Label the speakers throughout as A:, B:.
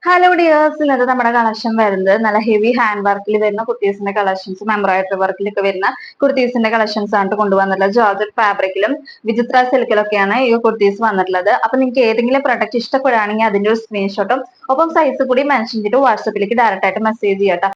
A: Hello dears, ഇന്നത്തെ നമ്മുടെ collection വരുന്നത് നല്ല ഹെവി ഹാൻഡ് വർക്കിൽ വരുന്ന കുർത്തീസിന്റെ കളക്ഷൻസും എംബ്രോയിഡറി വർക്കിലൊക്കെ വരുന്ന കുർത്തീസിന്റെ കളക്ഷൻസ് ആണ് കൊണ്ടുവന്നിട്ടുള്ളത്. ജോർജറ്റ് ഫാബ്രിക്കിലും വിചിത്ര സിൽക്കിലൊക്കെയാണ് ഈ കുർത്തീസ് വന്നിട്ടുള്ളത്. അപ്പൊ നിങ്ങൾക്ക് ഏതെങ്കിലും പ്രൊഡക്റ്റ് ഇഷ്ടപ്പെടുകയാണെങ്കിൽ അതിന്റെ ഒരു സ്ക്രീൻഷോട്ടും ഒപ്പം സൈസ് കൂടി മെൻഷൻ ചെയ്തിട്ട് വാട്സപ്പിലേക്ക് ഡയറക്റ്റ് ആയിട്ട് മെസ്സേജ് ചെയ്യട്ടോ.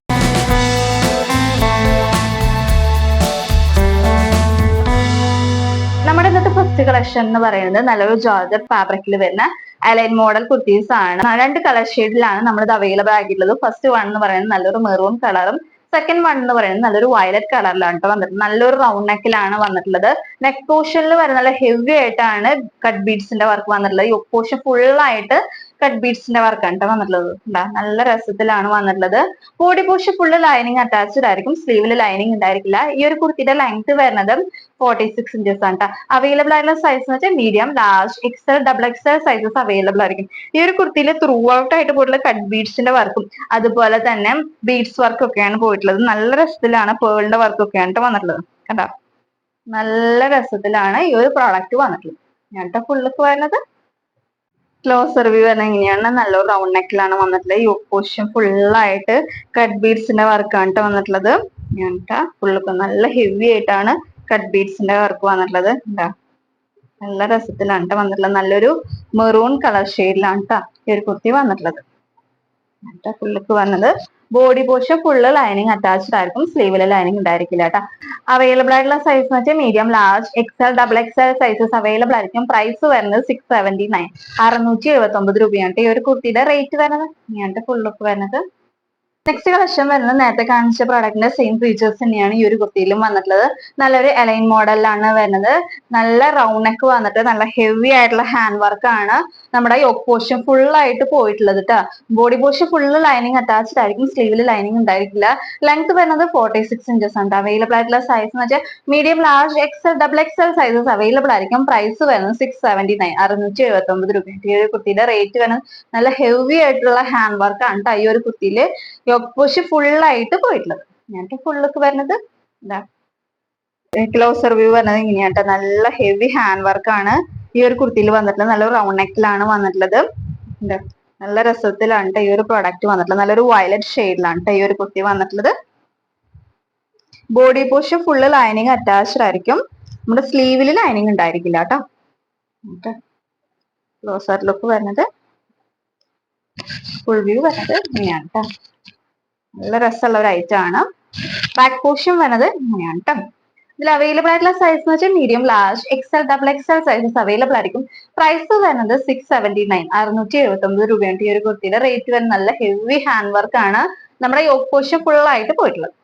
A: നമ്മുടെ ഇന്നത്തെ ഫസ്റ്റ് കളക്ഷൻ എന്ന് പറയുന്നത് നല്ലൊരു ജോർജറ്റ് ഫാബ്രിക്കിൽ വരുന്ന അലൈൻ മോഡൽ കുർത്തീസ് ആണ്. രണ്ട് കളർ ഷെയ്ഡിലാണ് നമ്മളിത് അവൈലബിൾ ആയിട്ടുള്ളത്. ഫസ്റ്റ് വൺ എന്ന് പറയുന്നത് നല്ലൊരു മെറൂൺ കളറും സെക്കൻഡ് വൺ എന്ന് പറയുന്നത് നല്ലൊരു വയലറ്റ് കളറിലാണ് കേട്ടോ വന്നിട്ടുള്ളത്. നല്ലൊരു റൗണ്ട് നെക്കിലാണ് വന്നിട്ടുള്ളത്. നെക്ക് പോർഷനിൽ വരുന്ന നല്ല ഹെവി ആയിട്ടാണ് കട്ട് ബീഡ്സിന്റെ വർക്ക് വന്നിട്ടുള്ളത്. ഈ പോർഷൻ ഫുൾ ആയിട്ട് കട്ട് ബീഡ്സിന്റെ വർക്കാണ് കേട്ടോ വന്നിട്ടുള്ളത്. നല്ല രസത്തിലാണ് വന്നിട്ടുള്ളത്. Body portion full lining attached ആയിരിക്കും. സ്ലീവിൽ ലൈനിങ് ഉണ്ടായിരിക്കില്ല. ഈ ഒരു കുർത്തിയുടെ ലെങ്ത് വരുന്നത് 46 ഇഞ്ചസ് ആണ് കേട്ടോ. അവൈലബിൾ ആയിട്ടുള്ള സൈസ് എന്ന് വെച്ചാൽ medium, large, XL, double XL sizes available ആയിരിക്കും. ഈ ഒരു കുർത്തിയിൽ ത്രൂ ഔട്ട് ആയിട്ട് പോയിട്ടുള്ള കട്ട് ബീഡ്സിന്റെ വർക്കും അതുപോലെ തന്നെ ബീഡ്സ് വർക്കും ഒക്കെയാണ് പോയിട്ടുള്ളത്. നല്ല രസത്തിലാണ് പേളിന്റെ വർക്കും ഒക്കെയാണ് വന്നിട്ടുള്ളത്. കണ്ടോ, നല്ല രസത്തിലാണ് ഈ ഒരു പ്രോഡക്റ്റ് വന്നിട്ടുള്ളത്. ഞാൻ ഫുള്ളൊക്കെ വരുന്നത് ക്ലോസർ വ്യൂ പറഞ്ഞാൽ എങ്ങനെയാണ് നല്ലൊരു റൗണ്ട് നെക്കിലാണ് വന്നിട്ടുള്ളത്. ഈ പോർഷൻ ഫുള്ളായിട്ട് കട്ട് ബീഡ്സിന്റെ വർക്കാണ് വന്നിട്ടുള്ളത്. ഞാൻ ഫുള്ളൊക്കെ നല്ല ഹെവി ആയിട്ടാണ് കട്ട് ബീഡ്സിന്റെ വർക്ക് വന്നിട്ടുള്ളത്. എന്താ നല്ല രസത്തിലാണ് വന്നിട്ടുള്ളത്. നല്ലൊരു മെറൂൺ കളർ ഷെയ്ഡിലാണ് ഈ ഒരു കുർത്തി വന്നിട്ടുള്ളത്. ഫുള്ളൊക്കെ വന്നത് body portion full lining attached ആയിരിക്കും. സ്ലീവില് ലൈനിങ് ഉണ്ടായിരിക്കില്ല കേട്ടോ. അവൈലബിൾ ആയിട്ടുള്ള സൈസ് എന്ന് വെച്ചാൽ medium, large, XL, double XL sizes available ആയിരിക്കും. പ്രൈസ് വരുന്നത് 679, 679 രൂപയാണ് ഈ ഒരു കുർത്തിയുടെ റേറ്റ് വരുന്നത്. ഇങ്ങനത്തെ ഫുള്ളൊക്കെ വരുന്നത്. നെക്സ്റ്റ് കളക്ഷൻ വരുന്നത് നേരത്തെ കാണിച്ച പ്രോഡക്റ്റിന്റെ സെയിം ഫീച്ചേഴ്സ് തന്നെയാണ് ഈ ഒരു കുർത്തിയിലും വന്നിട്ടുള്ളത്. നല്ലൊരു അലൈൻ മോഡലിലാണ് വരുന്നത്. നല്ല റൗണ്ട് നെക്ക് വന്നിട്ട് നല്ല ഹെവി ആയിട്ടുള്ള ഹാൻഡ് വർക്ക് ആണ് നമ്മുടെ യോക്ക് പോർഷൻ ഫുൾ ആയിട്ട് പോയിട്ടുള്ളത് കേട്ടോ. Body portion full lining attached ആയിരിക്കും. സ്ലീവിൽ ലൈനിങ് ഉണ്ടായിരിക്കില്ല. ലെങ്ത് വരുന്നത് 46 ഇഞ്ചസ് ആണ്. അവൈലബിൾ ആയിട്ടുള്ള സൈസ് എന്ന് വെച്ചാൽ medium, large, XL, double XL sizes available ആയിരിക്കും. പ്രൈസ് വരുന്നത് 679, 679 രൂപ. ഈ ഒരു കുർത്തിയുടെ റേറ്റ് വരുന്നത് നല്ല ഹെവി ആയിട്ടുള്ള ഹാൻഡ് വർക്ക് ആണ് കേട്ടോ ഈ ഒരു കുർത്തിയില് യോക്ക് പോർഷൻ ഫുൾ ആയിട്ട് പോയിട്ടുള്ളത്. ഞാനിപ്പോ ഫുള്ളൊക്കെ വരുന്നത് എന്താ ക്ലോസർ വ്യൂ വരുന്നത് ഇങ്ങനെയാട്ടോ. നല്ല ഹെവി ഹാൻഡ് വർക്ക് ആണ് ഈ ഒരു കുർത്തിയിൽ വന്നിട്ടുള്ളത്. നല്ല റൗണ്ട് നെക്കിലാണ് വന്നിട്ടുള്ളത്. നല്ല രസത്തിലാണ് ഈ ഒരു പ്രൊഡക്റ്റ് വന്നിട്ടുള്ളത്. നല്ലൊരു വയലറ്റ് ഷെയ്ഡിലാണ് ഈ ഒരു കുർത്തി വന്നിട്ടുള്ളത്. Body portion full lining attached ആയിരിക്കും. നമ്മുടെ സ്ലീവില് ലൈനിങ് ഉണ്ടായിരിക്കില്ല കേട്ടോ. ക്ലോസർ ലുക്ക് വരുന്നത് ഫുൾ വ്യൂ വരുന്നത് ഇങ്ങനെയാണ് കേട്ടോ. നല്ല രസമുള്ള ഒരു ഐറ്റം ആണ്. ബാക്ക് പോർഷൻ വരുന്നത് ഇങ്ങനെയാണ് കേട്ടോ. ഇതിൽ അവൈലബിൾ ആയിട്ടുള്ള സൈസ് എന്ന് വെച്ചാൽ medium, large, XL, double XL sizes available ആയിരിക്കും. പ്രൈസ് വരുന്നത് 679, 679 രൂപയാണ് ഈ ഒരു കുർത്തിയുടെ റേറ്റ് വരുന്നത്. നല്ല ഹെവി ഹാൻഡ് വർക്ക് ആണ് നമ്മുടെ യോക്ക് പോർഷൻ ഫുൾ ആയിട്ട് പോയിട്ടുള്ളത്.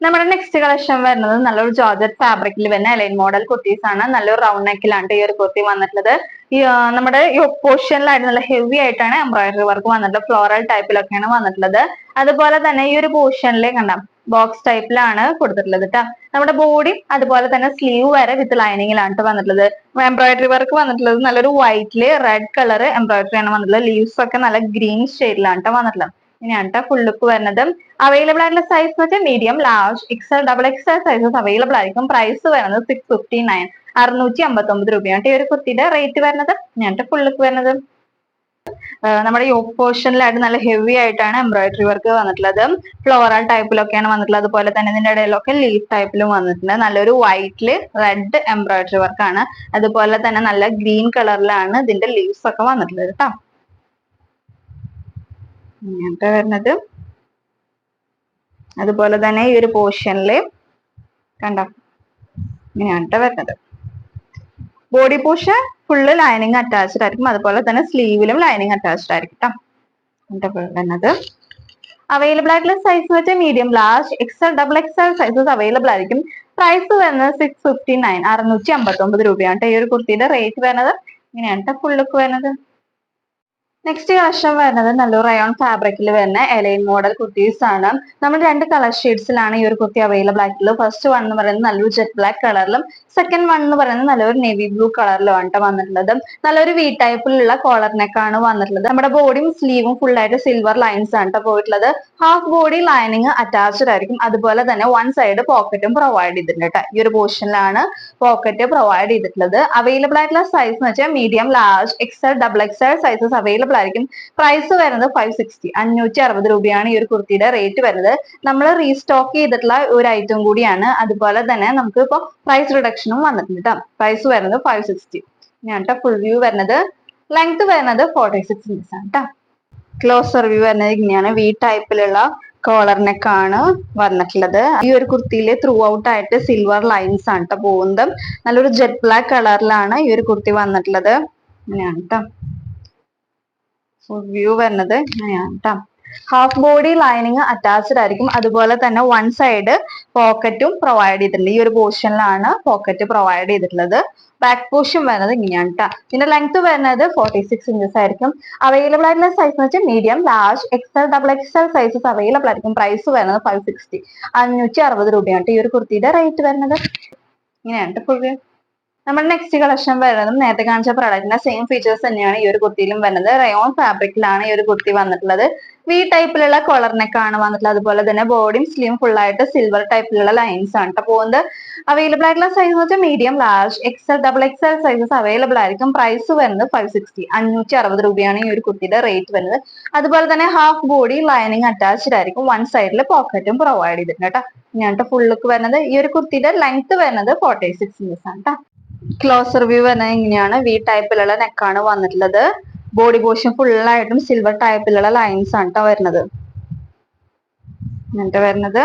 A: നമ്മുടെ നെക്സ്റ്റ് കളക്ഷൻ വരുന്നത് നല്ലൊരു ജോർജറ്റ് ഫാബ്രിക്കിൽ വരുന്ന അലൈൻ മോഡൽ കുർത്തീസ് ആണ്. നല്ലൊരു റൗണ്ട് നെക്കിലാണ് ഈ ഒരു കുർത്തി വന്നിട്ടുള്ളത്. ഈ നമ്മുടെ പോർഷനിലായിട്ട് നല്ല ഹെവി ആയിട്ടാണ് എംബ്രോയിഡറി വർക്ക് വന്നിട്ടുള്ളത്. ഫ്ലോറൽ ടൈപ്പിലൊക്കെയാണ് വന്നിട്ടുള്ളത്. അതുപോലെ തന്നെ ഈ ഒരു പോർഷനിൽ കണ്ടാം ബോക്സ് ടൈപ്പിലാണ് കൊടുത്തിട്ടുള്ളത് കേട്ടോ. നമ്മുടെ ബോഡി അതുപോലെ തന്നെ സ്ലീവ് വരെ വിത്ത് ലൈനിങ്ങിലാണ് വന്നിട്ടുള്ളത്. എംബ്രോയിഡറി വർക്ക് വന്നിട്ടുള്ളത് നല്ലൊരു വൈറ്റില് റെഡ് കളർ എംബ്രോയിഡറി ആണ് വന്നിട്ടുള്ളത്. ലീവ്സ് ഒക്കെ നല്ല ഗ്രീൻ ഷെയ്ഡിലാണ് വന്നിട്ടുള്ളത്. ഇങ്ങനെയാണ് ഫുൾ ലുക്ക് വരുന്നത്. അവൈലബിൾ ആയിട്ടുള്ള സൈസ് എന്ന് വെച്ചാൽ medium, large, XL, double XL sizes available ആയിരിക്കും. പ്രൈസ് വരുന്നത് 659, 659 രൂപയാണ് ഈ ഒരു കുർത്തിയുടെ റേറ്റ് വരുന്നത്. ഇങ്ങനത്തെ ഫുൾ ലുക്ക് വരുന്നത്. നമ്മുടെ യോക്ക് പോർഷനിലായിട്ട് നല്ല ഹെവി ആയിട്ടാണ് എംബ്രോയിഡറി വർക്ക് വന്നിട്ടുള്ളത്. ഫ്ലോറൽ ടൈപ്പിലൊക്കെയാണ് വന്നിട്ടുള്ളത്. അതുപോലെ തന്നെ ഇതിന്റെ ഇടയിലൊക്കെ ലീഫ് ടൈപ്പിലും വന്നിട്ടുണ്ട്. നല്ലൊരു വൈറ്റില് റെഡ് എംബ്രോയിഡറി വർക്ക് ആണ്. അതുപോലെ തന്നെ നല്ല ഗ്രീൻ കളറിലാണ് ഇതിന്റെ ലീവ്സ് ഒക്കെ വന്നിട്ടുള്ളത് കേട്ടോ. ഇങ്ങനത്തെ വരുന്നത്. അതുപോലെ തന്നെ ഈ ഒരു പോർഷനില് കണ്ടോ ഇങ്ങനെയാണ് വരുന്നത്. Body portion full lining attached ആയിരിക്കും. അതുപോലെ തന്നെ സ്ലീവിലും ലൈനിങ് അറ്റാച്ച്ഡ് ആയിരിക്കും വരുന്നത്. അവൈലബിൾ ആയിട്ടുള്ള സൈസ് എന്ന് വെച്ചാൽ medium, large, XL, double XL sizes available ആയിരിക്കും. പ്രൈസ് വരുന്നത് 659, 659 രൂപയാണ് ഈ ഒരു കുർത്തിയുടെ റേറ്റ് വരുന്നത്. ഇങ്ങനെയാണ് ഫുൾ ലുക്ക് വരുന്നത്. നെക്സ്റ്റ് കളക്ഷൻ വരുന്നത് നല്ലൊരു റയോൺ ഫാബ്രിക്കിൽ വരുന്ന എലൈൻ മോഡൽ കുർത്തീസ് ആണ്. നമ്മൾ രണ്ട് കളർ ഷെയ്ഡ്സിലാണ് ഈ ഒരു കുർത്തി അവൈലബിൾ ആയിട്ടുള്ളത്. ഫസ്റ്റ് വൺ എന്ന് പറയുന്നത് നല്ലൊരു ജെറ്റ് ബ്ലാക്ക് കളറിലും സെക്കൻഡ് വൺ എന്ന് പറയുന്നത് നല്ലൊരു നേവി ബ്ലൂ കളറിലുമാണ് വന്നിട്ടുള്ളത്. നല്ലൊരു വി ടൈപ്പിലുള്ള കോളർ നെക്കാണ് വന്നിട്ടുള്ളത്. നമ്മുടെ ബോഡിയും സ്ലീവും ഫുൾ ആയിട്ട് സിൽവർ ലൈൻസ് ആണ് പോയിട്ടുള്ളത്. ഹാഫ് ബോഡി ലൈനിങ് അറ്റാച്ച്ഡ് ആയിരിക്കും. അതുപോലെ തന്നെ വൺ സൈഡ് പോക്കറ്റും പ്രൊവൈഡ് ചെയ്തിട്ടുണ്ട്. ഈ ഒരു പോർഷനിലാണ് പോക്കറ്റ് പ്രൊവൈഡ് ചെയ്തിട്ടുള്ളത്. അവൈലബിൾ ആയിട്ടുള്ള സൈസ് എന്ന് വെച്ചാൽ medium, large, XL, double XL sizes available available ആയിരിക്കും. പ്രൈസ് വരുന്നത് 560, 560 രൂപയാണ് ഈ ഒരു കുർത്തിയുടെ റേറ്റ് വരുന്നത്. നമ്മൾ റീസ്റ്റോക്ക് ചെയ്തിട്ടുള്ള ഒരു ഐറ്റം കൂടിയാണ്. അതുപോലെ തന്നെ നമുക്ക് ഇപ്പൊ പ്രൈസ് റിഡക്ഷനും വന്നിട്ടുണ്ട് കേട്ടോ. പ്രൈസ് വരുന്നത് 560 ഞാൻ ഫുൾ വ്യൂ വരുന്നത്. ലെങ്ത് വരുന്നത് 46 ഇഞ്ചസ് ആണ് കേട്ടോ. ക്ലോസർ വ്യൂ വരുന്നത് ഇങ്ങനെയാണ്. വി ടൈപ്പിലുള്ള കോളർ നെക്ക് ആണ് വന്നിട്ടുള്ളത്. ഈ ഒരു കുർത്തിയിൽ ത്രൂ ഔട്ട് ആയിട്ട് സിൽവർ ലൈൻസ് ആണ് കേട്ടോ പോകുന്നത്. നല്ലൊരു ജെറ്റ് ബ്ലാക്ക് കളറിലാണ് ഈ ഒരു കുർത്തി വന്നിട്ടുള്ളത്. ഇങ്ങനെയാണ് കേട്ടോ ഫുൾ വ്യൂ വരുന്നത്. ഇങ്ങനെയാണ് കേട്ടോ. ഹാഫ് ബോഡി ലൈനിങ് അറ്റാച്ച്ഡ് ആയിരിക്കും. അതുപോലെ തന്നെ വൺ സൈഡ് പോക്കറ്റും പ്രൊവൈഡ് ചെയ്തിട്ടുണ്ട്. ഈ ഒരു പോർഷനിലാണ് പോക്കറ്റ് പ്രൊവൈഡ് ചെയ്തിട്ടുള്ളത്. ബാക്ക് പോർഷൻ വരുന്നത് ഇങ്ങനെയാണ് കേട്ടോ. ഇതിന്റെ ലെങ്ത് വരുന്നത് 46 ഇഞ്ചസ് ആയിരിക്കും. അവൈലബിൾ ആയിട്ടുള്ള സൈസ് എന്ന് വെച്ചാൽ medium, large, XL, double XL sizes available ആയിരിക്കും. പ്രൈസ് വരുന്നത് 560, 560 രൂപയാണ് ഈ ഒരു കുർത്തിയുടെ റേറ്റ് വരുന്നത്. ഇങ്ങനെയാണ് ഫുൾ വ്യൂ. നമ്മുടെ നെക്സ്റ്റ് കളക്ഷൻ വരുന്നതും നേരത്തെ കാണിച്ച പ്രൊഡക്റ്റിന്റെ സെയിം ഫീച്ചേഴ്സ് തന്നെയാണ് ഈ ഒരു കുർത്തിയിലും വരുന്നത്. റയോൺ ഫാബ്രിക്കിലാണ് ഈ ഒരു കുർത്തി വന്നിട്ടുള്ളത്. വി ടൈപ്പിലുള്ള കോളർ നെക്ക് ആണ് വന്നിട്ടുള്ളത്. അതുപോലെ തന്നെ ബോഡിയും സ്ലീവും ഫുൾ ആയിട്ട് സിൽവർ ടൈപ്പിലുള്ള ലൈൻസ് ആണ് കേട്ടോ പോകുന്നത്. അവൈലബിൾ ആയിട്ടുള്ള സൈസ് എന്ന് വെച്ചാൽ medium, large, XL, double XL sizes available ആയിരിക്കും. പ്രൈസ് വരുന്നത് 560, 560 രൂപയാണ് ഈ ഒരു കുർത്തിയുടെ റേറ്റ് വരുന്നത്. അതുപോലെ തന്നെ ഹാഫ് ബോഡി ലൈനിങ് അറ്റാച്ച്ഡ് ആയിരിക്കും. വൺ സൈഡിൽ പോക്കറ്റും പ്രൊവൈഡ് ചെയ്തിട്ടുണ്ട് കേട്ടോ. ഞാൻ ഫുൾ ലുക്ക് വരുന്നത്. ഈ ഒരു കുർത്തിയുടെ ലെങ്ത് വരുന്നത് 46 ഇഞ്ചസ് ആണ് കേട്ടോ. ക്ലോസർ വ്യൂ വരുന്നത് ഇങ്ങനെയാണ്. വി ടൈപ്പിലുള്ള നെക്കാണ് വന്നിട്ടുള്ളത്. ബോഡി പോർഷൻ ഫുള്ളായിട്ടും സിൽവർ ടൈപ്പിലുള്ള ലൈൻസ് ആണ് കേട്ടോ വരുന്നത്. എന്നിട്ട് വരുന്നത്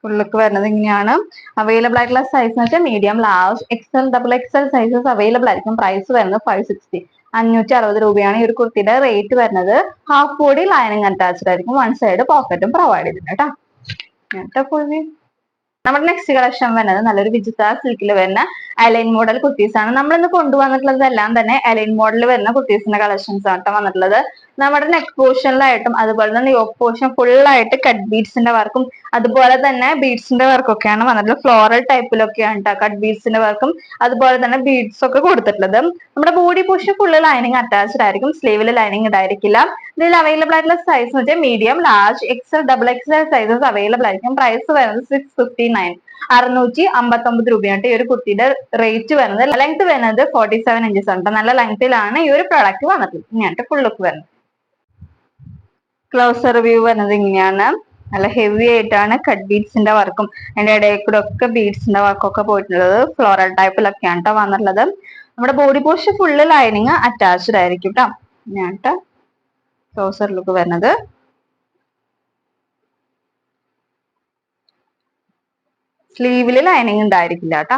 A: ഫുള്ളൊക്കെ വരുന്നത് ഇങ്ങനെയാണ്. അവൈലബിൾ ആയിട്ടുള്ള സൈസ് എന്ന് വെച്ചാൽ medium, large, XL, double XL sizes available ആയിരിക്കും. പ്രൈസ് വരുന്നത് 560, 560 രൂപയാണ് ഈ ഒരു കുർത്തിയുടെ റേറ്റ് വരുന്നത്. ഹാഫ് ബോഡി ലൈനിങ് അറ്റാച്ച്ഡ് ആയിരിക്കും. വൺ സൈഡ് പോക്കറ്റും പ്രൊവൈഡ് ചെയ്തിട്ടുണ്ട് കേട്ടോ. Full view. നമ്മുടെ നെക്സ്റ്റ് കളക്ഷൻ വരുന്നത് നല്ലൊരു വിജിത്ര സിൽക്കിൽ വരുന്ന അലൈൻ മോഡൽ കുർത്തീസ് ആണ്. നമ്മളിന്ന് കൊണ്ടുവന്നിട്ടുള്ളതെല്ലാം തന്നെ അലൈൻ മോഡൽ വരുന്ന കുർത്തീസിന്റെ കളക്ഷൻസ് ആണ് വന്നിട്ടുള്ളത്. നമ്മുടെ നെക്ക് പോർഷനിലായിട്ടും അതുപോലെ തന്നെ യോക്ക് പോർഷൻ ഫുൾ ആയിട്ട് കട്ട് ബീഡ്സിന്റെ വർക്കും അതുപോലെ തന്നെ ബീഡ്സിന്റെ വർക്കൊക്കെയാണ് വന്നിട്ടുള്ളത്. ഫ്ലോറൽ ടൈപ്പിലൊക്കെയാണ് കേട്ടോ കട്ട് ബീഡ്സിന്റെ വർക്കും അതുപോലെ തന്നെ ബീഡ്സ് ഒക്കെ കൊടുത്തിട്ടുള്ളത്. നമ്മുടെ body portion full lining attached ആയിരിക്കും. സ്ലീവിൽ ലൈനിങ് ഉണ്ടായിരിക്കില്ല. ഇതിൽ അവൈലബിൾ ആയിട്ടുള്ള സൈസ് എന്ന് വെച്ചാൽ medium, large, XL, double XL sizes available ആയിരിക്കും. പ്രൈസ് വരുന്നത് 659, 659 രൂപയാണ് ഈ ഒരു കുർത്തിയുടെ റേറ്റ് വരുന്നത്. ലെങ്ത് വരുന്നത് 47 ഇഞ്ചസ് ഉണ്ട്. നല്ല ലെങ്ത്തിലാണ് ഈ ഒരു പ്രൊഡക്റ്റ് വന്നിട്ടുള്ളത്. ഇങ്ങനത്തെ ഫുൾ ലുക്ക് വരുന്നത്. ക്ലോസർ വ്യൂ വരുന്നത് ഇങ്ങനെയാണ്. നല്ല ഹെവി ആയിട്ടാണ് കട്ട് ബീഡ്സിന്റെ വർക്കും അതിന്റെ ഇടയിൽ കൂടെ ഒക്കെ ബീഡ്സിന്റെ വർക്കൊക്കെ പോയിട്ടുള്ളത്. ഫ്ലോറൽ ടൈപ്പിലൊക്കെയാണ് കേട്ടോ വന്നിട്ടുള്ളത്. നമ്മുടെ body portion full lining attached ആയിരിക്കും കേട്ടോ. ഇങ്ങനത്തെ ക്ലോസർ ലുക്ക് വരുന്നത്. സ്ലീവില് ലൈനിങ് ഉണ്ടായിരിക്കില്ല കേട്ടോ.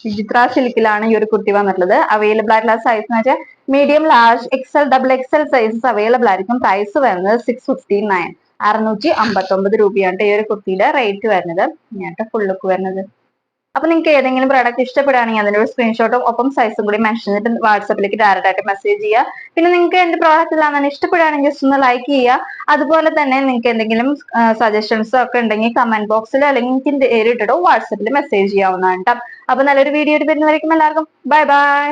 A: വിചിത്ര സിൽക്കിലാണ് ഈ ഒരു കുർത്തി വന്നിട്ടുള്ളത്. അവൈലബിൾ ആയിട്ടുള്ള സൈസ് എന്ന് വെച്ചാൽ medium, large, XL, double XL sizes available ആയിരിക്കും. പ്രൈസ് വരുന്നത് 659, 659 രൂപയാണ് ഈ ഒരു കുർത്തിയുടെ റേറ്റ് വരുന്നത്. ഇങ്ങനത്തെ ഫുൾ ലുക്ക് വരുന്നത്. അപ്പൊ നിങ്ങൾക്ക് ഏതെങ്കിലും പ്രോഡക്റ്റ് ഇഷ്ടപ്പെടുകയാണെങ്കിൽ അതിന്റെ ഒരു സ്ക്രീൻഷോട്ടും ഒപ്പം സൈസും കൂടി മെൻഷൻ ചെയ്തിട്ട് വാട്സാപ്പിലേക്ക് ഡയറക്റ്റ് ആയിട്ട് മെസ്സേജ് ചെയ്യുക. പിന്നെ നിങ്ങൾക്ക് എന്റെ പ്രോഡക്റ്റ് എല്ലാം ഇഷ്ടപ്പെടുകയാണെങ്കിൽ ജസ്റ്റ് ഒന്ന് ലൈക്ക് ചെയ്യുക. അതുപോലെ തന്നെ നിങ്ങൾക്ക് എന്തെങ്കിലും സജഷൻസ് ഒക്കെ ഉണ്ടെങ്കിൽ കമന്റ് ബോക്സിൽ അല്ലെങ്കിൽ എനിക്ക് നേരിട്ടോ വാട്സാപ്പിൽ മെസ്സേജ് ചെയ്യാവുന്നതാണ് കേട്ടോ. അപ്പൊ നല്ലൊരു വീഡിയോ ആയിട്ട് വരുന്നവരേക്കും എല്ലാവർക്കും ബൈ ബൈ.